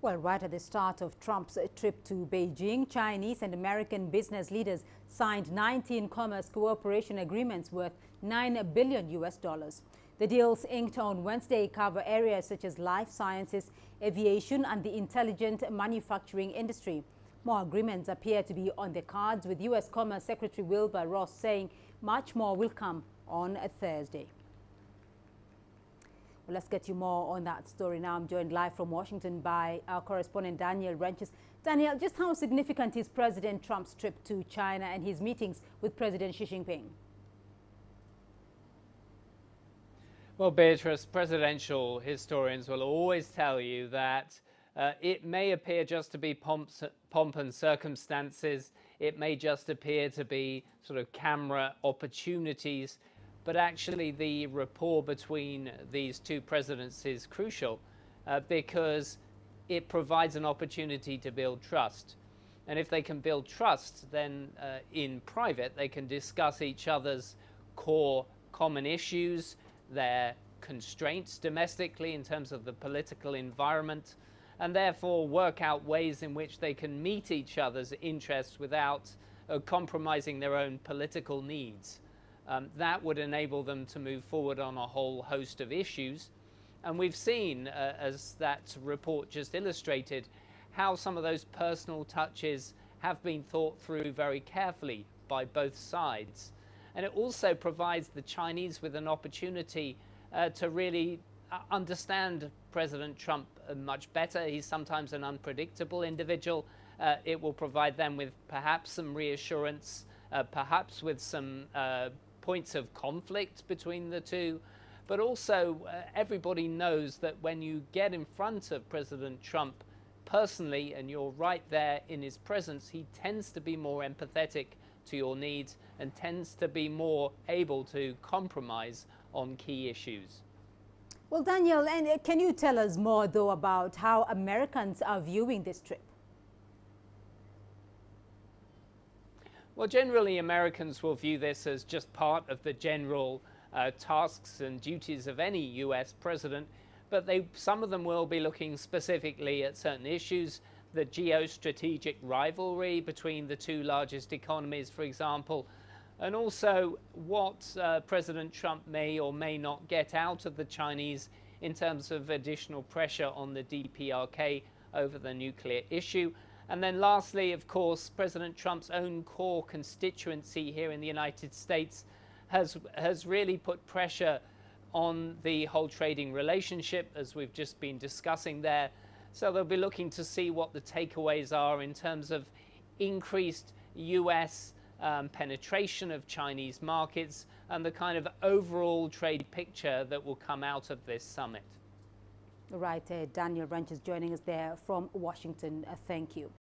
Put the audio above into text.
Well, right at the start of Trump's trip to Beijing, Chinese and American business leaders signed 19 commerce cooperation agreements worth $9 billion. The deals inked on Wednesday cover areas such as life sciences, aviation and the intelligent manufacturing industry. More agreements appear to be on the cards, with U.S. Commerce Secretary Wilbur saying much more will come on Thursday. Well, let's get you more on that story now. I'm joined live from Washington by our correspondent Daniel Renches. Daniel, just how significant is President Trump's trip to China and his meetings with President Xi Jinping? Well, Beatrice, presidential historians will always tell you that it may appear just to be pomp and circumstances. It may just appear to be sort of camera opportunities. But actually, the rapport between these two presidents is crucial because it provides an opportunity to build trust. And if they can build trust, then in private, they can discuss each other's core common issues, their constraints domestically in terms of the political environment, and therefore work out ways in which they can meet each other's interests without compromising their own political needs. That would enable them to move forward on a whole host of issues. And we've seen, as that report just illustrated, how some of those personal touches have been thought through very carefully by both sides. And it also provides the Chinese with an opportunity to really understand President Trump much better. He's sometimes an unpredictable individual. It will provide them with perhaps some reassurance, perhaps with some points of conflict between the two, but also everybody knows that when you get in front of President Trump personally and you're right there in his presence, he tends to be more empathetic to your needs and tends to be more able to compromise on key issues. Well, Daniel, and can you tell us more though about how Americans are viewing this trip? Well, generally, Americans will view this as just part of the general tasks and duties of any U.S. president, but some of them will be looking specifically at certain issues, the geostrategic rivalry between the two largest economies, for example, and also what President Trump may or may not get out of the Chinese in terms of additional pressure on the DPRK over the nuclear issue. And then lastly, of course, President Trump's own core constituency here in the United States has really put pressure on the whole trading relationship, as we've just been discussing there. So they'll be looking to see what the takeaways are in terms of increased US penetration of Chinese markets and the kind of overall trade picture that will come out of this summit. Right, Daniel Renches joining us there from Washington. Thank you.